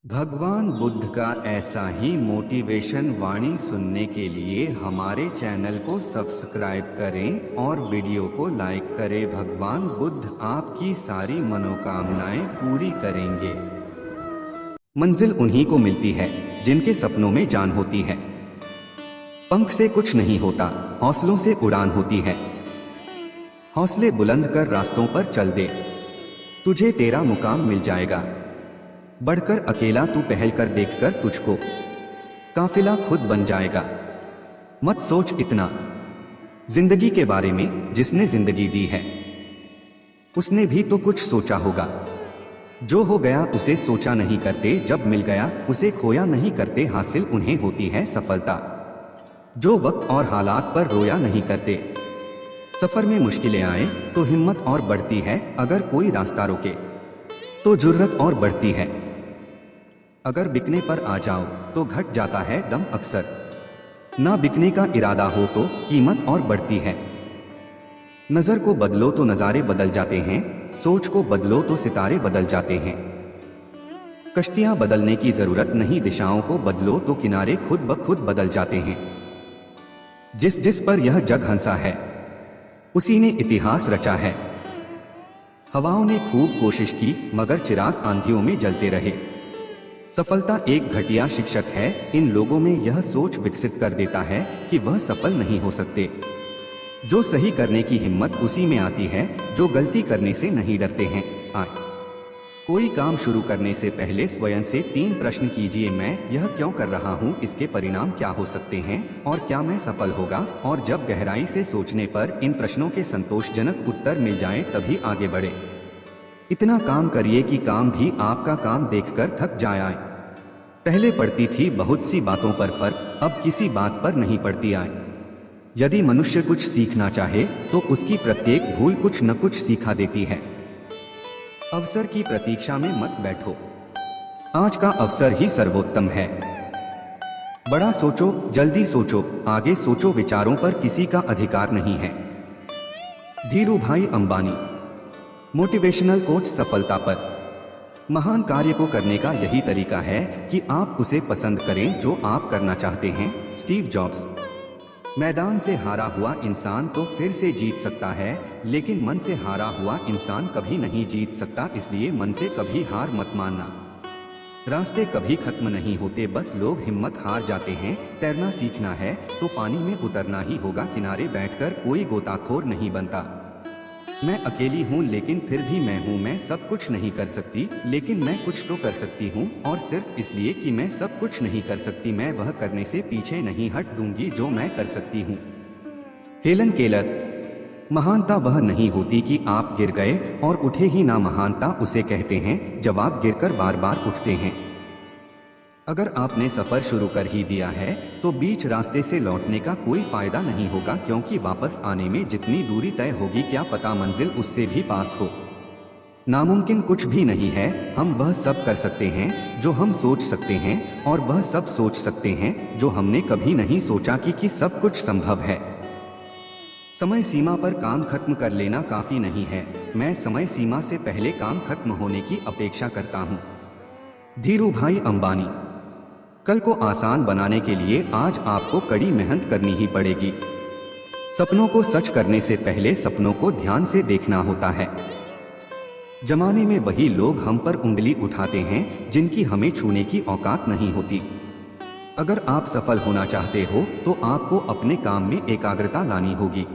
भगवान बुद्ध का ऐसा ही मोटिवेशन वाणी सुनने के लिए हमारे चैनल को सब्सक्राइब करें और वीडियो को लाइक करें। भगवान बुद्ध आपकी सारी मनोकामनाएं पूरी करेंगे। मंजिल उन्हीं को मिलती है जिनके सपनों में जान होती है। पंख से कुछ नहीं होता, हौसलों से उड़ान होती है। हौसले बुलंद कर रास्तों पर चल दे, तुझे तेरा मुकाम मिल जाएगा। बढ़कर अकेला तू पहल कर, देखकर तुझको काफिला खुद बन जाएगा। मत सोच इतना जिंदगी के बारे में, जिसने जिंदगी दी है उसने भी तो कुछ सोचा होगा। जो हो गया उसे सोचा नहीं करते, जब मिल गया उसे खोया नहीं करते। हासिल उन्हें होती है सफलता जो वक्त और हालात पर रोया नहीं करते। सफर में मुश्किलें आए तो हिम्मत और बढ़ती है, अगर कोई रास्ता रोके तो जुर्रत और बढ़ती है। अगर बिकने पर आ जाओ तो घट जाता है दम अक्सर। ना बिकने का इरादा हो तो कीमत और बढ़ती है। नजर को बदलो तो नजारे बदल जाते हैं, सोच को बदलो तो सितारे बदल जाते हैं। कश्तियां बदलने की जरूरत नहीं, दिशाओं को बदलो तो किनारे खुद ब खुद बदल जाते हैं। जिस जिस पर यह जग हंसा है उसी ने इतिहास रचा है। हवाओं ने खूब कोशिश की मगर चिराग आंधियों में जलते रहे। सफलता एक घटिया शिक्षक है, इन लोगों में यह सोच विकसित कर देता है कि वह सफल नहीं हो सकते। जो सही करने की हिम्मत उसी में आती है जो गलती करने से नहीं डरते हैं। कोई काम शुरू करने से पहले स्वयं से 3 प्रश्न कीजिए। मैं यह क्यों कर रहा हूँ, इसके परिणाम क्या हो सकते हैं और क्या मैं सफल होगा। और जब गहराई से सोचने पर इन प्रश्नों के संतोषजनक उत्तर मिल जाएं, तभी आगे बढ़े। इतना काम करिए कि काम भी आपका काम देखकर थक जाए। पहले पड़ती थी बहुत सी बातों पर फर्क, अब किसी बात पर नहीं पड़ती आए। यदि मनुष्य कुछ सीखना चाहे तो उसकी प्रत्येक भूल कुछ न कुछ सिखा देती है। अवसर की प्रतीक्षा में मत बैठो, आज का अवसर ही सर्वोत्तम है। बड़ा सोचो, जल्दी सोचो, आगे सोचो, विचारों पर किसी का अधिकार नहीं है। धीरूभाई अंबानी। Motivational coach. सफलता पर महान कार्य को करने का यही तरीका है कि आप उसे पसंद करें जो आप करना चाहते हैं। Steve jobs. मैदान से हारा हुआ इंसान तो फिर से जीत सकता है, लेकिन मन से हारा हुआ इंसान कभी नहीं जीत सकता, इसलिए मन से कभी हार मत मानना। रास्ते कभी खत्म नहीं होते, बस लोग हिम्मत हार जाते हैं। तैरना सीखना है तो पानी में उतरना ही होगा, किनारे बैठकर कोई गोताखोर नहीं बनता। मैं अकेली हूँ लेकिन फिर भी मैं हूँ। मैं सब कुछ नहीं कर सकती लेकिन मैं कुछ तो कर सकती हूँ, और सिर्फ इसलिए कि मैं सब कुछ नहीं कर सकती, मैं वह करने से पीछे नहीं हट दूंगी जो मैं कर सकती हूँ। Helen Keller. महानता वह नहीं होती कि आप गिर गए और उठे ही ना, महानता उसे कहते हैं जब आप गिरकर बार बार उठते हैं। अगर आपने सफर शुरू कर ही दिया है तो बीच रास्ते से लौटने का कोई फायदा नहीं होगा, क्योंकि वापस आने में जितनी दूरी तय होगी क्या पता मंजिल उससे भी पास हो। नामुमकिन कुछ भी नहीं है, हम वह सब कर सकते हैं जो हम सोच सकते हैं, और वह सब सोच सकते हैं जो हमने कभी नहीं सोचा कि सब कुछ संभव है। समय सीमा पर काम खत्म कर लेना काफी नहीं है, मैं समय सीमा से पहले काम खत्म होने की अपेक्षा करता हूँ। धीरूभाई अंबानी। कल को आसान बनाने के लिए आज आपको कड़ी मेहनत करनी ही पड़ेगी। सपनों को सच करने से पहले सपनों को ध्यान से देखना होता है। जमाने में वही लोग हम पर उंगली उठाते हैं जिनकी हमें छूने की औकात नहीं होती। अगर आप सफल होना चाहते हो तो आपको अपने काम में एकाग्रता लानी होगी।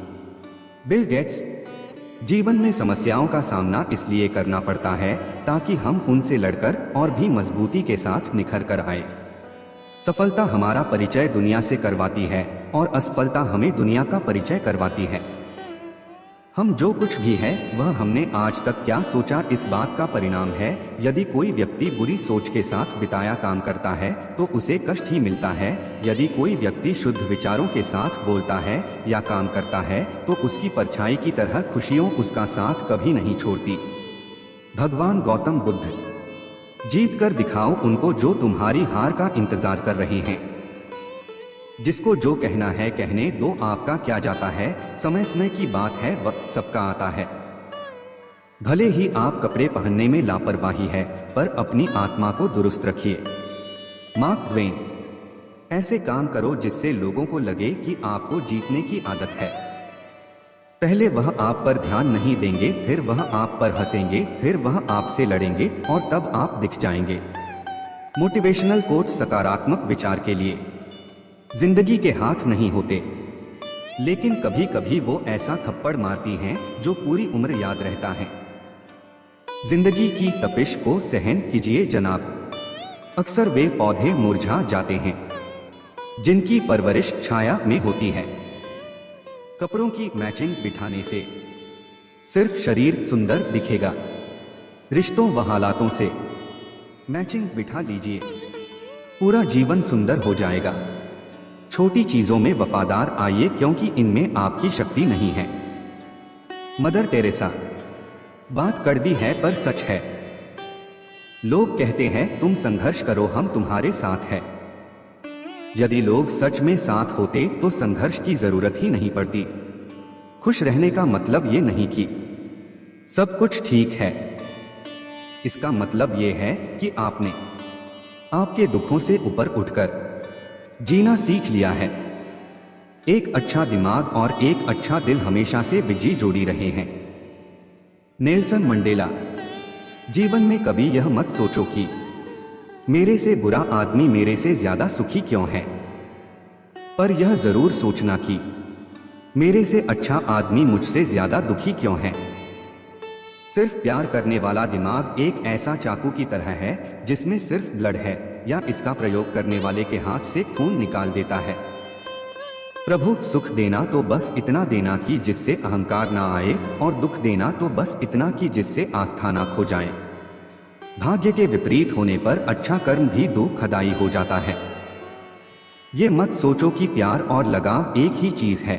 Bill Gates. जीवन में समस्याओं का सामना इसलिए करना पड़ता है ताकि हम उनसे लड़कर और भी मजबूती के साथ निखर कर आए। सफलता हमारा परिचय दुनिया से करवाती है और असफलता हमें दुनिया का परिचय करवाती है। हम जो कुछ भी है वह हमने आज तक क्या सोचा, इस बात का परिणाम है। यदि कोई व्यक्ति बुरी सोच के साथ बिताया काम करता है तो उसे कष्ट ही मिलता है। यदि कोई व्यक्ति शुद्ध विचारों के साथ बोलता है या काम करता है तो उसकी परछाई की तरह खुशियों उसका साथ कभी नहीं छोड़ती। भगवान गौतम बुद्ध। जीत कर दिखाओ उनको जो तुम्हारी हार का इंतजार कर रहे हैं। जिसको जो कहना है कहने दो, आपका क्या जाता है, समय समय की बात है, वक्त सबका आता है। भले ही आप कपड़े पहनने में लापरवाही है, पर अपनी आत्मा को दुरुस्त रखिए। Mark Twain. ऐसे काम करो जिससे लोगों को लगे कि आपको जीतने की आदत है। पहले वह आप पर ध्यान नहीं देंगे, फिर वह आप पर हंसेंगे, फिर वह आपसे लड़ेंगे और तब आप दिख जाएंगे। मोटिवेशनल कोट सकारात्मक विचार के लिए। जिंदगी के हाथ नहीं होते, लेकिन कभी कभी वो ऐसा थप्पड़ मारती हैं जो पूरी उम्र याद रहता है। जिंदगी की तपिश को सहन कीजिए जनाब। अक्सर वे पौधे मुरझा जाते हैं जिनकी परवरिश छाया में होती है। कपड़ों की मैचिंग बिठाने से सिर्फ शरीर सुंदर दिखेगा, रिश्तों व हालातों से मैचिंग बिठा लीजिए, पूरा जीवन सुंदर हो जाएगा। छोटी चीजों में वफादार आइए क्योंकि इनमें आपकी शक्ति नहीं है। Mother Teresa. बात कड़वी है पर सच है। लोग कहते हैं तुम संघर्ष करो, हम तुम्हारे साथ हैं। यदि लोग सच में साथ होते तो संघर्ष की जरूरत ही नहीं पड़ती। खुश रहने का मतलब ये नहीं कि सब कुछ ठीक है। इसका मतलब ये है कि आपने आपके दुखों से ऊपर उठकर जीना सीख लिया है। एक अच्छा दिमाग और एक अच्छा दिल हमेशा से बिजी जोड़ी रहे हैं। Nelson Mandela. जीवन में कभी यह मत सोचो कि मेरे से बुरा आदमी मेरे से ज्यादा सुखी क्यों है, पर यह जरूर सोचना कि मेरे से अच्छा आदमी मुझसे ज्यादा दुखी क्यों है। सिर्फ प्यार करने वाला दिमाग एक ऐसा चाकू की तरह है जिसमें सिर्फ ब्लड है, या इसका प्रयोग करने वाले के हाथ से खून निकाल देता है। प्रभु सुख देना तो बस इतना देना कि जिससे अहंकार ना आए, और दुख देना तो बस इतना कि जिससे आस्था ना खो जाए। भाग्य के विपरीत होने पर अच्छा कर्म भी दुखदायी हो जाता है। ये मत सोचो कि प्यार और लगाव एक ही चीज है।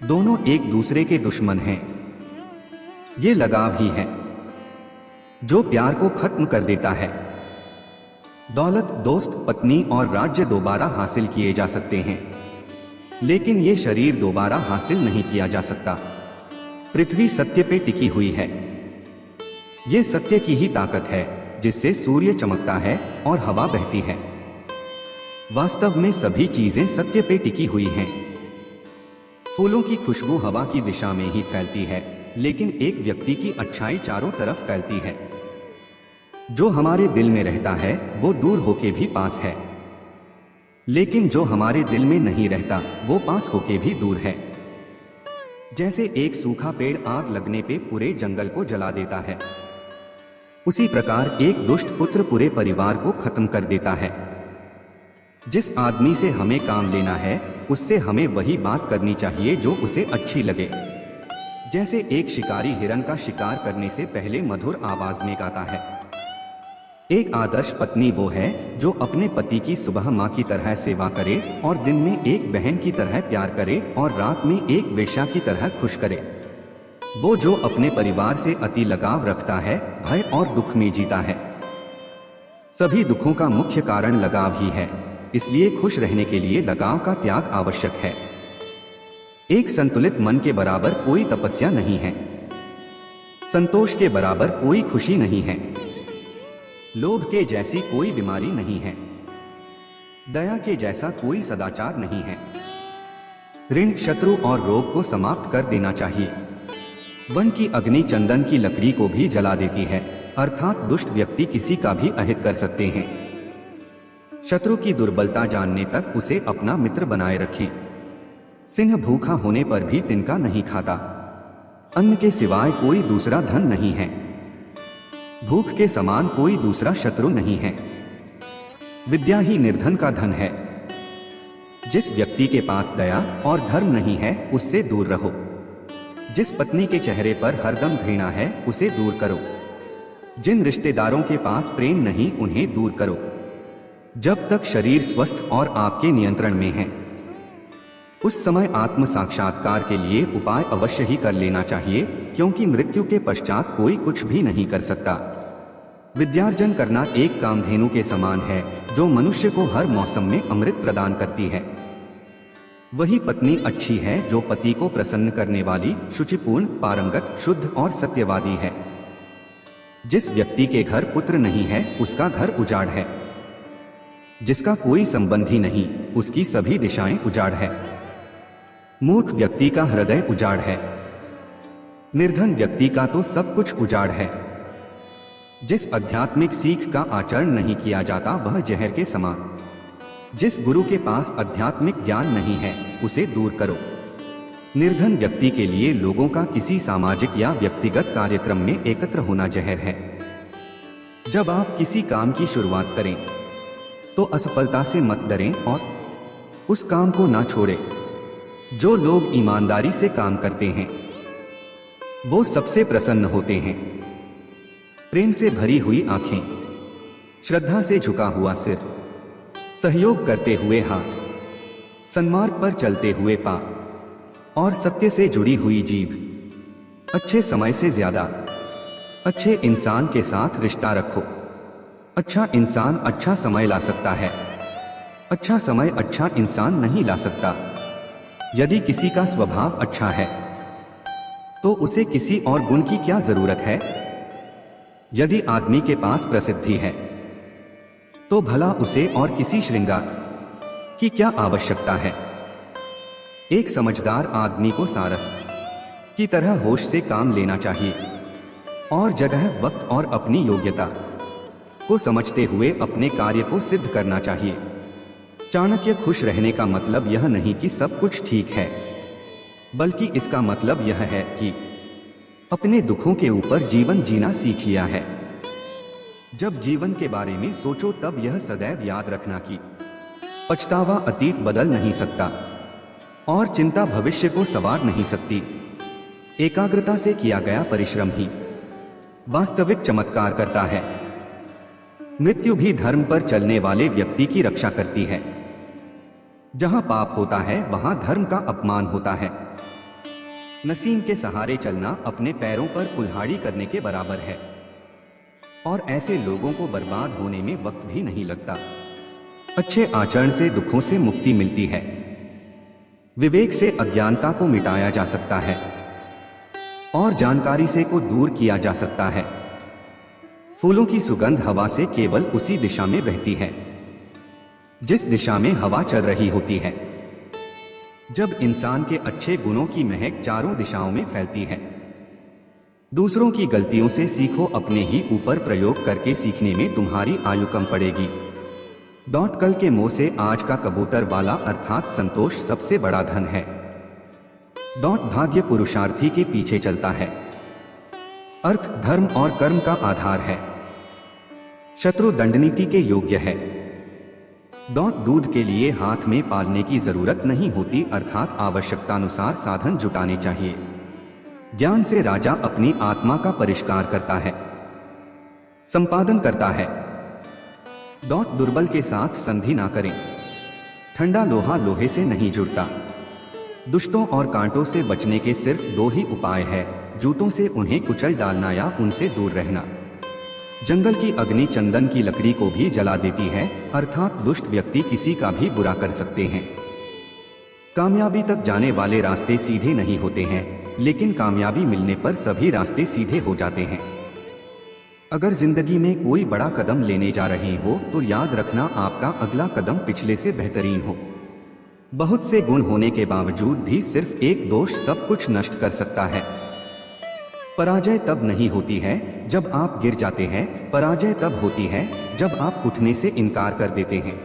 दोनों एक दूसरे के दुश्मन हैं। ये लगाव ही है जो प्यार को खत्म कर देता है। दौलत, दोस्त, पत्नी और राज्य दोबारा हासिल किए जा सकते हैं, लेकिन ये शरीर दोबारा हासिल नहीं किया जा सकता। पृथ्वी सत्य पे टिकी हुई है। ये सत्य की ही ताकत है जिससे सूर्य चमकता है और हवा बहती है। वास्तव में सभी चीजें सत्य पे टिकी हुई हैं। फूलों की खुशबू हवा की दिशा में ही फैलती है, लेकिन एक व्यक्ति की अच्छाई चारों तरफ फैलती है। जो हमारे दिल में रहता है वो दूर होके भी पास है, लेकिन जो हमारे दिल में नहीं रहता वो पास होके भी दूर है। जैसे एक सूखा पेड़ आग लगने पे पूरे जंगल को जला देता है, उसी प्रकार एक दुष्ट पुत्र पूरे परिवार को खत्म कर देता है। जिस आदमी से हमें काम लेना है उससे हमें वही बात करनी चाहिए जो उसे अच्छी लगे। जैसे एक शिकारी हिरन का शिकार करने से पहले मधुर आवाज में गाता है। एक आदर्श पत्नी वो है जो अपने पति की सुबह माँ की तरह सेवा करे और दिन में एक बहन की तरह प्यार करे और रात में एक वेश्या की तरह खुश करे। वो जो अपने परिवार से अति लगाव रखता है, भय और दुख में जीता है। सभी दुखों का मुख्य कारण लगाव ही है, इसलिए खुश रहने के लिए लगाव का त्याग आवश्यक है। एक संतुलित मन के बराबर कोई तपस्या नहीं है। संतोष के बराबर कोई खुशी नहीं है। लोभ के जैसी कोई बीमारी नहीं है। दया के जैसा कोई सदाचार नहीं है। ऋण, शत्रु और रोग को समाप्त कर देना चाहिए। वन की अग्नि चंदन की लकड़ी को भी जला देती है, अर्थात दुष्ट व्यक्ति किसी का भी अहित कर सकते हैं। शत्रु की दुर्बलता जानने तक उसे अपना मित्र बनाए रखें। सिंह भूखा होने पर भी तिनका नहीं खाता। अन्न के सिवाय कोई दूसरा धन नहीं है। भूख के समान कोई दूसरा शत्रु नहीं है। विद्या ही निर्धन का धन है। जिस व्यक्ति के पास दया और धर्म नहीं है उससे दूर रहो। जिस पत्नी के चेहरे पर हरदम घृणा है उसे दूर करो। जिन रिश्तेदारों के पास प्रेम नहीं उन्हें दूर करो। जब तक शरीर स्वस्थ और आपके नियंत्रण में है, उस समय आत्म साक्षात्कार के लिए उपाय अवश्य ही कर लेना चाहिए, क्योंकि मृत्यु के पश्चात कोई कुछ भी नहीं कर सकता। विद्यार्जन करना एक कामधेनु के समान है जो मनुष्य को हर मौसम में अमृत प्रदान करती है। वही पत्नी अच्छी है जो पति को प्रसन्न करने वाली, शुचिपूर्ण, पारंगत, शुद्ध और सत्यवादी है। जिस व्यक्ति के घर पुत्र नहीं है उसका घर उजाड़ है। जिसका कोई संबंधी नहीं उसकी सभी दिशाएं उजाड़ है। मूर्ख व्यक्ति का हृदय उजाड़ है। निर्धन व्यक्ति का तो सब कुछ उजाड़ है। जिस आध्यात्मिक सीख का आचरण नहीं किया जाता वह जहर के समान। जिस गुरु के पास आध्यात्मिक ज्ञान नहीं है उसे दूर करो। निर्धन व्यक्ति के लिए लोगों का किसी सामाजिक या व्यक्तिगत कार्यक्रम में एकत्र होना जहर है। जब आप किसी काम की शुरुआत करें तो असफलता से मत डरें और उस काम को ना छोड़ें। जो लोग ईमानदारी से काम करते हैं वो सबसे प्रसन्न होते हैं। प्रेम से भरी हुई आंखें, श्रद्धा से झुका हुआ सिर, सहयोग करते हुए हाथ, सन्मार्ग पर चलते हुए पांव और सत्य से जुड़ी हुई जीभ। अच्छे समय से ज्यादा अच्छे इंसान के साथ रिश्ता रखो। अच्छा इंसान अच्छा समय ला सकता है। अच्छा समय अच्छा इंसान नहीं ला सकता। यदि किसी का स्वभाव अच्छा है तो उसे किसी और गुण की क्या जरूरत है। यदि आदमी के पास प्रसिद्धि है तो भला उसे और किसी श्रृंगार की क्या आवश्यकता है। एक समझदार आदमी को सारस की तरह होश से काम लेना चाहिए और जगह, वक्त और अपनी योग्यता को समझते हुए अपने कार्य को सिद्ध करना चाहिए। चाणक्य खुश रहने का मतलब यह नहीं कि सब कुछ ठीक है, बल्कि इसका मतलब यह है कि अपने दुखों के ऊपर जीवन जीना सीख लिया है। जब जीवन के बारे में सोचो तब यह सदैव याद रखना कि पछतावा अतीत बदल नहीं सकता और चिंता भविष्य को संवार नहीं सकती। एकाग्रता से किया गया परिश्रम ही वास्तविक चमत्कार करता है। मृत्यु भी धर्म पर चलने वाले व्यक्ति की रक्षा करती है। जहां पाप होता है वहां धर्म का अपमान होता है। नसीम के सहारे चलना अपने पैरों पर कुल्हाड़ी करने के बराबर है और ऐसे लोगों को बर्बाद होने में वक्त भी नहीं लगता। अच्छे आचरण से दुखों से मुक्ति मिलती है। विवेक से अज्ञानता को मिटाया जा सकता है और जानकारी से को दूर किया जा सकता है। फूलों की सुगंध हवा से केवल उसी दिशा में बहती है जिस दिशा में हवा चल रही होती है। जब इंसान के अच्छे गुणों की महक चारों दिशाओं में फैलती है। दूसरों की गलतियों से सीखो, अपने ही ऊपर प्रयोग करके सीखने में तुम्हारी आयु कम पड़ेगी। कल के मोह से आज का कबूतर वाला अर्थात संतोष सबसे बड़ा धन है। भाग्य पुरुषार्थी के पीछे चलता है। अर्थ, धर्म और कर्म का आधार है। शत्रु दंडनीति के योग्य है। दूध के लिए हाथ में पालने की जरूरत नहीं होती, अर्थात आवश्यकतानुसार साधन जुटाने चाहिए। ज्ञान से राजा अपनी आत्मा का परिष्कार करता है, संपादन करता है। दुर्बल के साथ संधि ना करें। ठंडा लोहा लोहे से नहीं जुड़ता। दुष्टों और कांटों से बचने के सिर्फ दो ही उपाय है, जूतों से उन्हें कुचल डालना या उनसे दूर रहना। जंगल की अग्नि चंदन की लकड़ी को भी जला देती है, अर्थात दुष्ट व्यक्ति किसी का भी बुरा कर सकते हैं। कामयाबी तक जाने वाले रास्ते सीधे नहीं होते हैं, लेकिन कामयाबी मिलने पर सभी रास्ते सीधे हो जाते हैं। अगर जिंदगी में कोई बड़ा कदम लेने जा रहे हो तो याद रखना आपका अगला कदम पिछले से बेहतरीन हो। बहुत से गुण होने के बावजूद भी सिर्फ एक दोष सब कुछ नष्ट कर सकता है। पराजय तब नहीं होती है जब आप गिर जाते हैं, पराजय तब होती है जब आप उठने से इनकार कर देते हैं।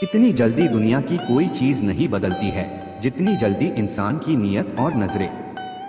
इतनी जल्दी दुनिया की कोई चीज नहीं बदलती है जितनी जल्दी इंसान की नीयत और नजरें।